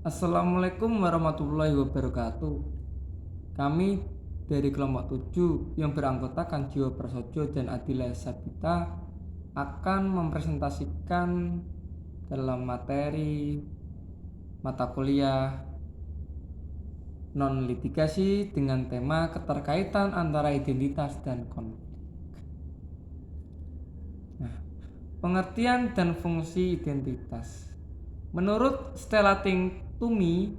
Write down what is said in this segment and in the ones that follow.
Assalamualaikum warahmatullahi wabarakatuh. Kami dari kelompok 7 yang beranggotakan Jiwa Prasojo dan Adila Sabita akan mempresentasikan dalam materi mata kuliah non-litigasi dengan tema keterkaitan antara identitas dan konflik. Pengertian dan fungsi identitas. Menurut Stella Tumi,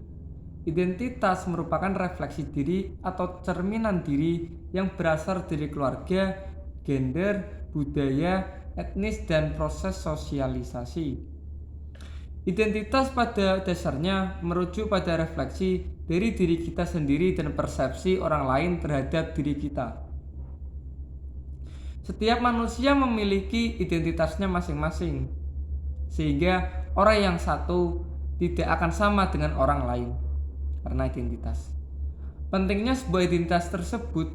identitas merupakan refleksi diri atau cerminan diri yang berasal dari keluarga, gender, budaya, etnis, dan proses sosialisasi. Identitas pada dasarnya merujuk pada refleksi dari diri kita sendiri dan persepsi orang lain terhadap diri kita. Setiap manusia memiliki identitasnya masing-masing, sehingga orang yang satu tidak akan sama dengan orang lain karena identitas. Pentingnya sebuah identitas tersebut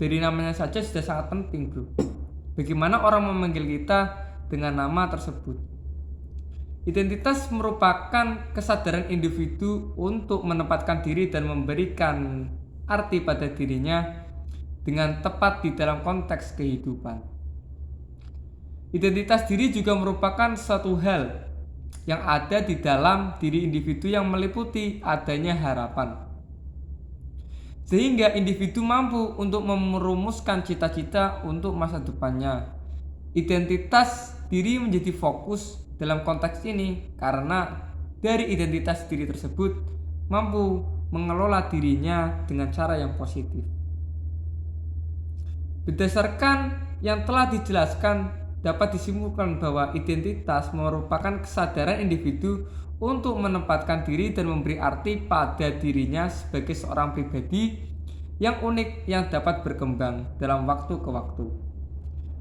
dari namanya saja sudah sangat penting, bro. Bagaimana orang memanggil kita dengan nama tersebut? Identitas merupakan kesadaran individu untuk menempatkan diri dan memberikan arti pada dirinya dengan tepat di dalam konteks kehidupan. Identitas diri juga merupakan suatu hal yang ada di dalam diri individu yang meliputi adanya harapan. Sehingga individu mampu untuk merumuskan cita-cita untuk masa depannya. Identitas diri menjadi fokus dalam konteks ini karena dari identitas diri tersebut mampu mengelola dirinya dengan cara yang positif. Berdasarkan yang telah dijelaskan, dapat disimpulkan bahwa identitas merupakan kesadaran individu untuk menempatkan diri dan memberi arti pada dirinya sebagai seorang pribadi yang unik yang dapat berkembang dalam waktu ke waktu.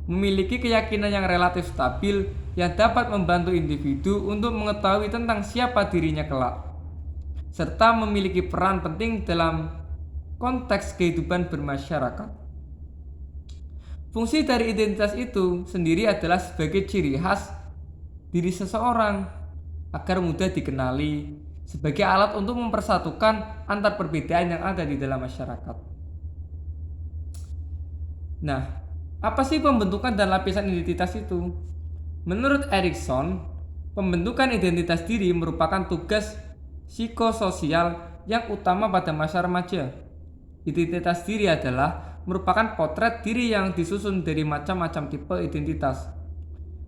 Memiliki keyakinan yang relatif stabil yang dapat membantu individu untuk mengetahui tentang siapa dirinya kelak, serta memiliki peran penting dalam konteks kehidupan bermasyarakat. Fungsi dari identitas itu sendiri adalah sebagai ciri khas diri seseorang agar mudah dikenali, sebagai alat untuk mempersatukan antar perbedaan yang ada di dalam masyarakat. Nah, apa sih pembentukan dan lapisan identitas itu? Menurut Erikson, pembentukan identitas diri merupakan tugas psikososial yang utama pada masa remaja. Identitas diri adalah merupakan potret diri yang disusun dari macam-macam tipe identitas,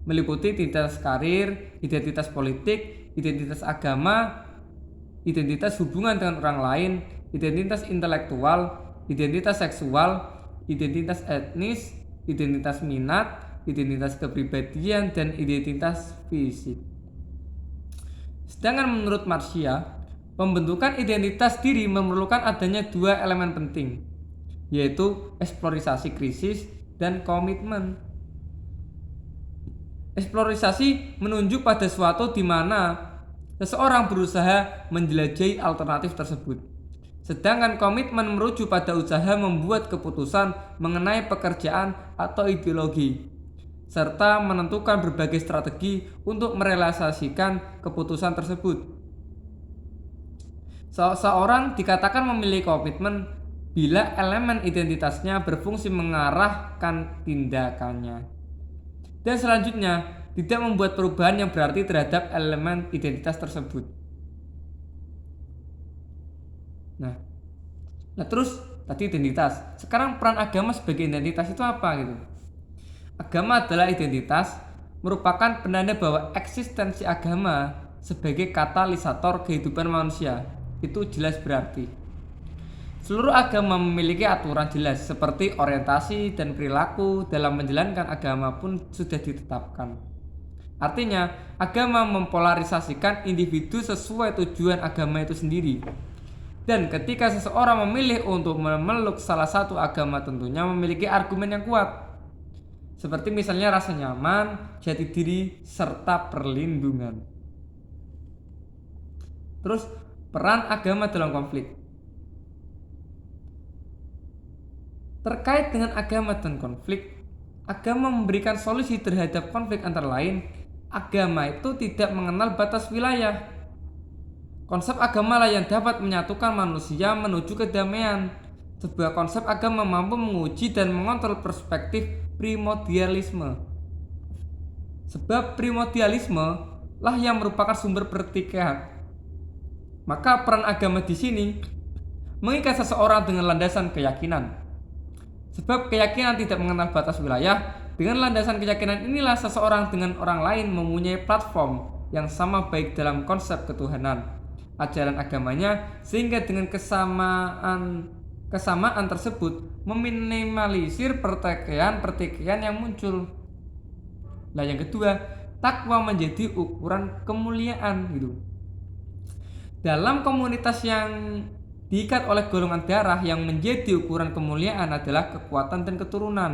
meliputi identitas karir, identitas politik, identitas agama, identitas hubungan dengan orang lain, identitas intelektual, identitas seksual, identitas etnis, identitas minat, identitas kepribadian, dan identitas fisik. Sedangkan menurut Marcia, pembentukan identitas diri memerlukan adanya dua elemen penting, yaitu eksplorisasi krisis dan komitmen. Eksplorisasi menunjuk pada suatu di mana seseorang berusaha menjelajahi alternatif tersebut. Sedangkan komitmen merujuk pada usaha membuat keputusan mengenai pekerjaan atau ideologi, serta menentukan berbagai strategi untuk merealisasikan keputusan tersebut. Seseorang dikatakan memiliki komitmen bila elemen identitasnya berfungsi mengarahkan tindakannya, dan selanjutnya tidak membuat perubahan yang berarti terhadap elemen identitas tersebut. Nah terus tadi identitas. Sekarang peran agama sebagai identitas itu apa gitu? Agama adalah identitas, merupakan penanda bahwa eksistensi agama sebagai katalisator kehidupan manusia itu jelas berarti. Seluruh agama memiliki aturan jelas seperti orientasi dan perilaku dalam menjalankan agama pun sudah ditetapkan. Artinya, agama mempolarisasikan individu sesuai tujuan agama itu sendiri. Dan ketika seseorang memilih untuk memeluk salah satu agama tentunya memiliki argumen yang kuat. Seperti misalnya rasa nyaman, jati diri, serta perlindungan. Terus, peran agama dalam konflik. Terkait dengan agama dan konflik, agama memberikan solusi terhadap konflik antara lain. Agama itu tidak mengenal batas wilayah. Konsep agama lah yang dapat menyatukan manusia menuju kedamaian. Sebuah konsep agama mampu menguji dan mengontrol perspektif primordialisme. Sebab primordialisme lah yang merupakan sumber pertikaian. Maka peran agama di sini mengikat seseorang dengan landasan keyakinan. Sebab keyakinan tidak mengenal batas wilayah, dengan landasan keyakinan inilah seseorang dengan orang lain mempunyai platform yang sama baik dalam konsep ketuhanan, ajaran agamanya, sehingga dengan kesamaan tersebut meminimalisir pertikaian yang muncul. Nah, yang kedua, takwa menjadi ukuran kemuliaan gitu. Dalam komunitas yang diikat oleh golongan darah, yang menjadi ukuran kemuliaan adalah kekuatan dan keturunan.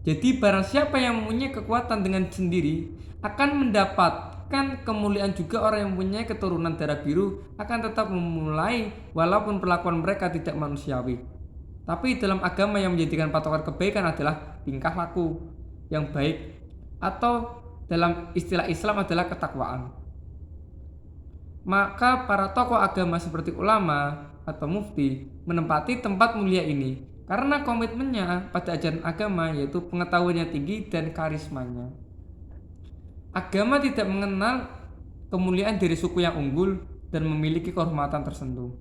Jadi barang siapa yang mempunyai kekuatan dengan sendiri akan mendapatkan kemuliaan, juga orang yang mempunyai keturunan darah biru akan tetap memulai walaupun perlakuan mereka tidak manusiawi. Tapi dalam agama yang menjadikan patokan kebaikan adalah tingkah laku yang baik, atau dalam istilah Islam adalah ketakwaan. Maka para tokoh agama seperti ulama atau mufti menempati tempat mulia ini karena komitmennya pada ajaran agama, yaitu pengetahuannya tinggi dan karismanya. Agama tidak mengenal kemuliaan dari suku yang unggul dan memiliki kehormatan tertentu.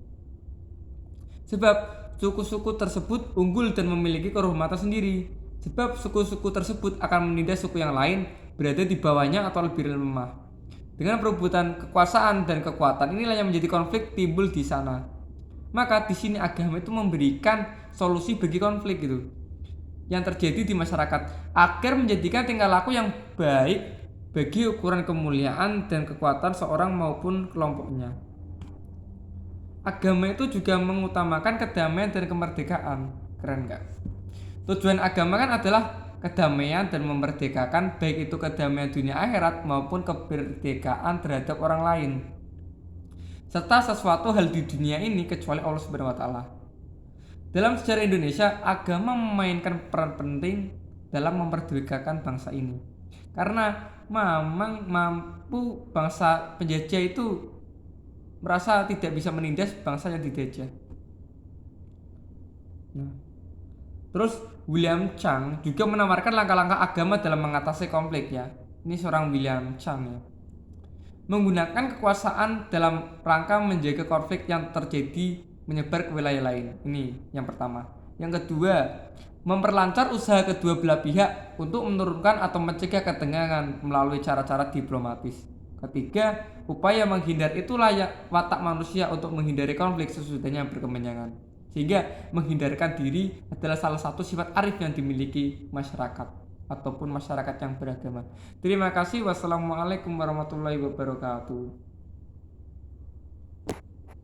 Sebab suku-suku tersebut unggul dan memiliki kehormatan sendiri. Sebab suku-suku tersebut akan menindas suku yang lain berada di bawahnya atau lebih lemah. Dengan perebutan kekuasaan dan kekuatan inilah yang menjadi konflik timbul di sana. Maka di sini agama itu memberikan solusi bagi konflik gitu yang terjadi di masyarakat, agar menjadikan tingkah laku yang baik bagi ukuran kemuliaan dan kekuatan seorang maupun kelompoknya. Agama itu juga mengutamakan kedamaian dan kemerdekaan. Keren gak? Tujuan agama kan adalah kedamaian dan memerdekakan, baik itu kedamaian dunia akhirat maupun kemerdekaan terhadap orang lain, serta sesuatu hal di dunia ini kecuali Allah Subhanahu wa taala. Dalam sejarah Indonesia, agama memainkan peran penting dalam memerdekakan bangsa ini. Karena memang mampu bangsa penjajah itu merasa tidak bisa menindas bangsa yang dijajah. Terus William Chang juga menawarkan langkah-langkah agama dalam mengatasi konflik ya. Ini seorang William Chang ya. Menggunakan kekuasaan dalam rangka menjaga konflik yang terjadi menyebar ke wilayah lain. Ini yang pertama. Yang kedua, memperlancar usaha kedua belah pihak untuk menurunkan atau mencegah ketegangan melalui cara-cara diplomatis. Ketiga, upaya menghindar itu layak watak manusia untuk menghindari konflik sesudahnya berkepanjangan. Sehingga menghindarkan diri adalah salah satu sifat arif yang dimiliki masyarakat ataupun masyarakat yang beragama. Terima kasih. Wassalamualaikum warahmatullahi wabarakatuh.